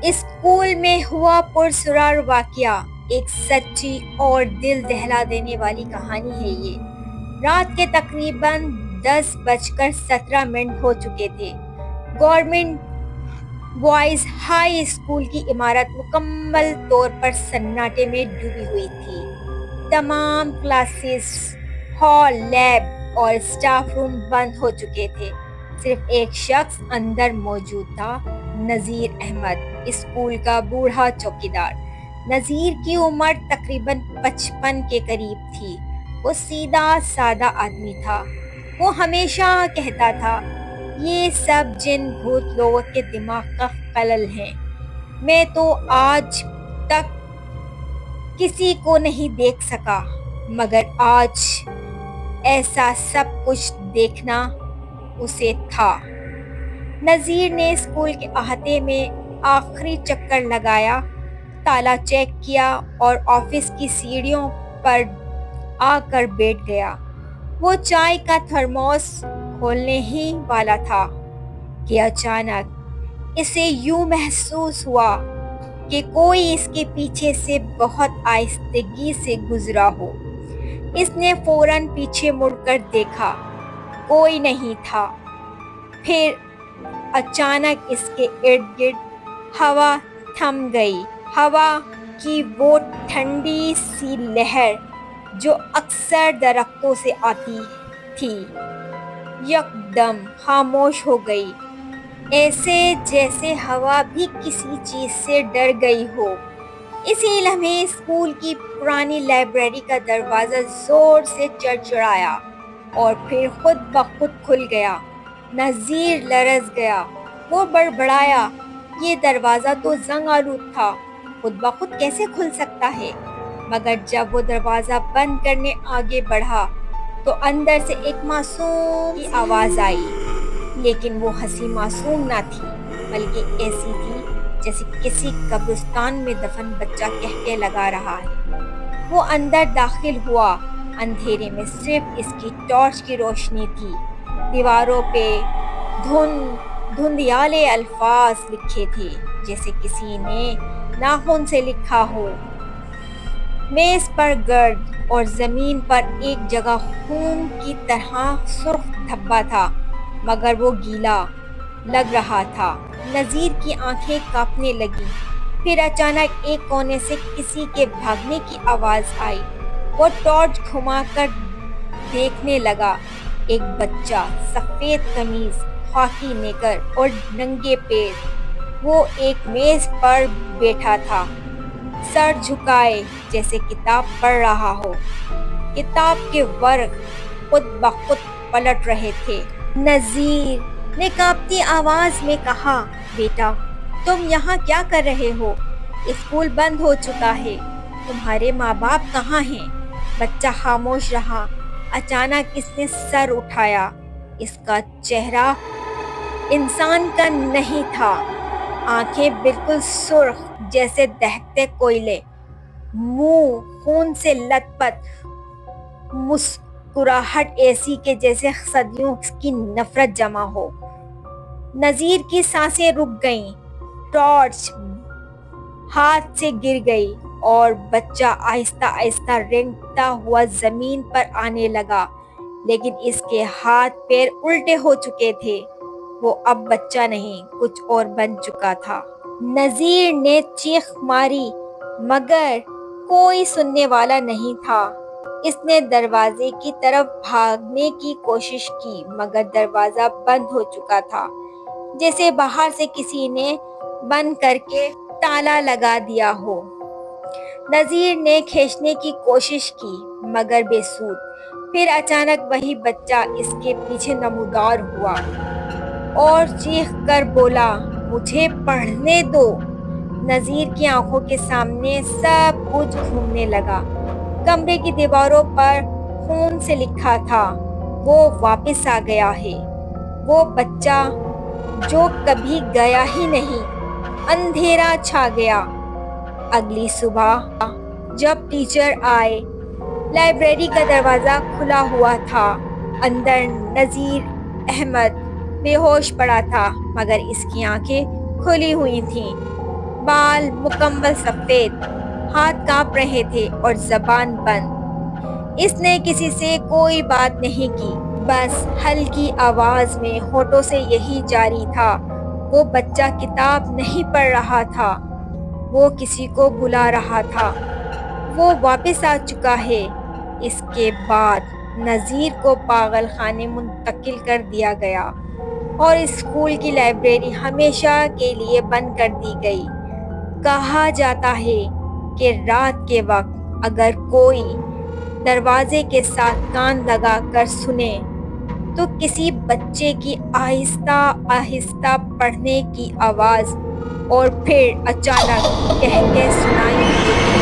School میں ہوا پرسرار واقعہ ایک سچی اور دل دہلا دینے والی کہانی ہے یہ۔ رات کے تقریباً 10:17 ہو چکے تھے۔ گورنمنٹ بوائز ہائی اسکول کی عمارت مکمل طور پر سناٹے میں ڈوبی ہوئی تھی۔ تمام کلاسز، ہال، لیب اور اسٹاف روم بند ہو چکے تھے۔ صرف ایک شخص اندر موجود تھا، نذیر احمد، اسکول کا بوڑھا چوکیدار۔ نذیر کی عمر تقریباً 55 کے قریب تھی۔ وہ سیدھا سادہ آدمی تھا۔ وہ ہمیشہ کہتا تھا، یہ سب جن بھوت لوگوں کے دماغ کا خلل ہے۔ میں تو آج تک کسی کو نہیں دیکھ سکا، مگر آج ایسا سب کچھ دیکھنا اسے تھا۔ نذیر نے اسکول کے احاطے میں آخری چکر لگایا، تالا چیک کیا اور آفس کی سیڑھیوں پر آ کر بیٹھ گیا۔ وہ چائے کا تھرموس کھولنے ہی والا تھا کہ اچانک اسے یوں محسوس ہوا کہ کوئی اس کے پیچھے سے بہت آہستگی سے گزرا ہو۔ اس نے فوراً پیچھے مڑ کر دیکھا، کوئی نہیں تھا۔ پھر اچانک اس کے ارد گرد ہوا تھم گئی۔ ہوا کی وہ ٹھنڈی سی لہر جو اکثر درختوں سے آتی تھی، یکدم خاموش ہو گئی، ایسے جیسے ہوا بھی کسی چیز سے ڈر گئی ہو۔ اسی لمحے اسکول کی پرانی لائبریری کا دروازہ زور سے چڑچڑایا اور پھر خود بخود کھل گیا۔ نذیر لرز گیا۔ وہ بڑبڑایا، یہ دروازہ تو زنگ آلود تھا، خود بخود کیسے کھل سکتا ہے؟ مگر جب وہ دروازہ بند کرنے آگے بڑھا تو اندر سے ایک معصوم کی آواز آئی، لیکن وہ ہنسی معصوم نہ تھی، بلکہ ایسی تھی جیسے کسی قبرستان میں دفن بچہ کہکے لگا رہا ہے۔ وہ اندر داخل ہوا۔ اندھیرے میں صرف اس کی ٹارچ کی روشنی تھی۔ دیواروں پہ دھندیالے الفاظ لکھے تھے، جیسے کسی نے ناخن سے لکھا ہو۔ میز پر گرد اور زمین پر ایک جگہ خون کی طرح سرخ دھبا تھا، مگر وہ گیلا لگ رہا تھا۔ نذیر کی آنکھیں کانپنے لگیں۔ پھر اچانک ایک کونے سے کسی کے بھاگنے کی آواز آئی۔ وہ ٹارچ گھما کر دیکھنے لگا۔ ایک بچہ، سفید قمیض، خاکی نیکر اور ننگے پیر۔ وہ ایک میز پر بیٹھا تھا، سر جھکائے جیسے کتاب پڑھ رہا ہو۔ کتاب کے ورق خود بخود پلٹ رہے تھے۔ نذیر نے کانپتی آواز میں کہا، بیٹا، تم یہاں کیا کر رہے ہو؟ اسکول بند ہو چکا ہے، تمہارے ماں باپ کہاں ہیں؟ بچہ خاموش رہا۔ اچانک اس نے سر اٹھایا۔ اس کا چہرہ انسان کا نہیں تھا، آنکھیں بالکل سرخ جیسے دہکتے کوئلے، منہ خون سے لت پت، مسکراہٹ ایسی کہ جیسے صدیوں کی نفرت جمع ہو۔ نذیر کی سانسیں رک گئیں، ٹارچ ہاتھ سے گر گئی اور بچہ آہستہ آہستہ رینگتا ہوا زمین پر آنے لگا، لیکن اس کے ہاتھ پیر الٹے ہو چکے تھے۔ وہ اب بچہ نہیں، کچھ اور بن چکا تھا۔ نذیر نے چیخ ماری، مگر کوئی سننے والا نہیں تھا۔ اس نے دروازے کی طرف بھاگنے کی کوشش کی، مگر دروازہ بند ہو چکا تھا، جیسے باہر سے کسی نے بند کر کے تالا لگا دیا ہو۔ نذیر نے کھینچنے کی کوشش کی، مگر بے سود۔ پھر اچانک وہی بچہ اس کے پیچھے نمودار ہوا اور چیخ کر بولا، مجھے پڑھنے دو۔ نذیر کی آنکھوں کے سامنے سب کچھ گھومنے لگا۔ کمرے کی دیواروں پر خون سے لکھا تھا، وہ واپس آ گیا ہے، وہ بچہ جو کبھی گیا ہی نہیں۔ اندھیرا چھا گیا۔ اگلی صبح جب ٹیچر آئے، لائبریری کا دروازہ کھلا ہوا تھا۔ اندر نذیر احمد بے ہوش پڑا تھا، مگر اس کی آنکھیں کھلی ہوئی تھیں۔ بال مکمل سفید، ہاتھ کانپ رہے تھے اور زبان بند۔ اس نے کسی سے کوئی بات نہیں کی، بس ہلکی آواز میں ہونٹوں سے یہی جاری تھا، وہ بچہ کتاب نہیں پڑھ رہا تھا، وہ کسی کو بلا رہا تھا، وہ واپس آ چکا ہے۔ اس کے بعد نذیر کو پاگل خانے منتقل کر دیا گیا اور اسکول کی لائبریری ہمیشہ کے لیے بند کر دی گئی۔ کہا جاتا ہے کہ رات کے وقت اگر کوئی دروازے کے ساتھ کان لگا کر سنے تو کسی بچے کی آہستہ آہستہ پڑھنے کی آواز اور پھر اچانک کہہ سنائی دیتی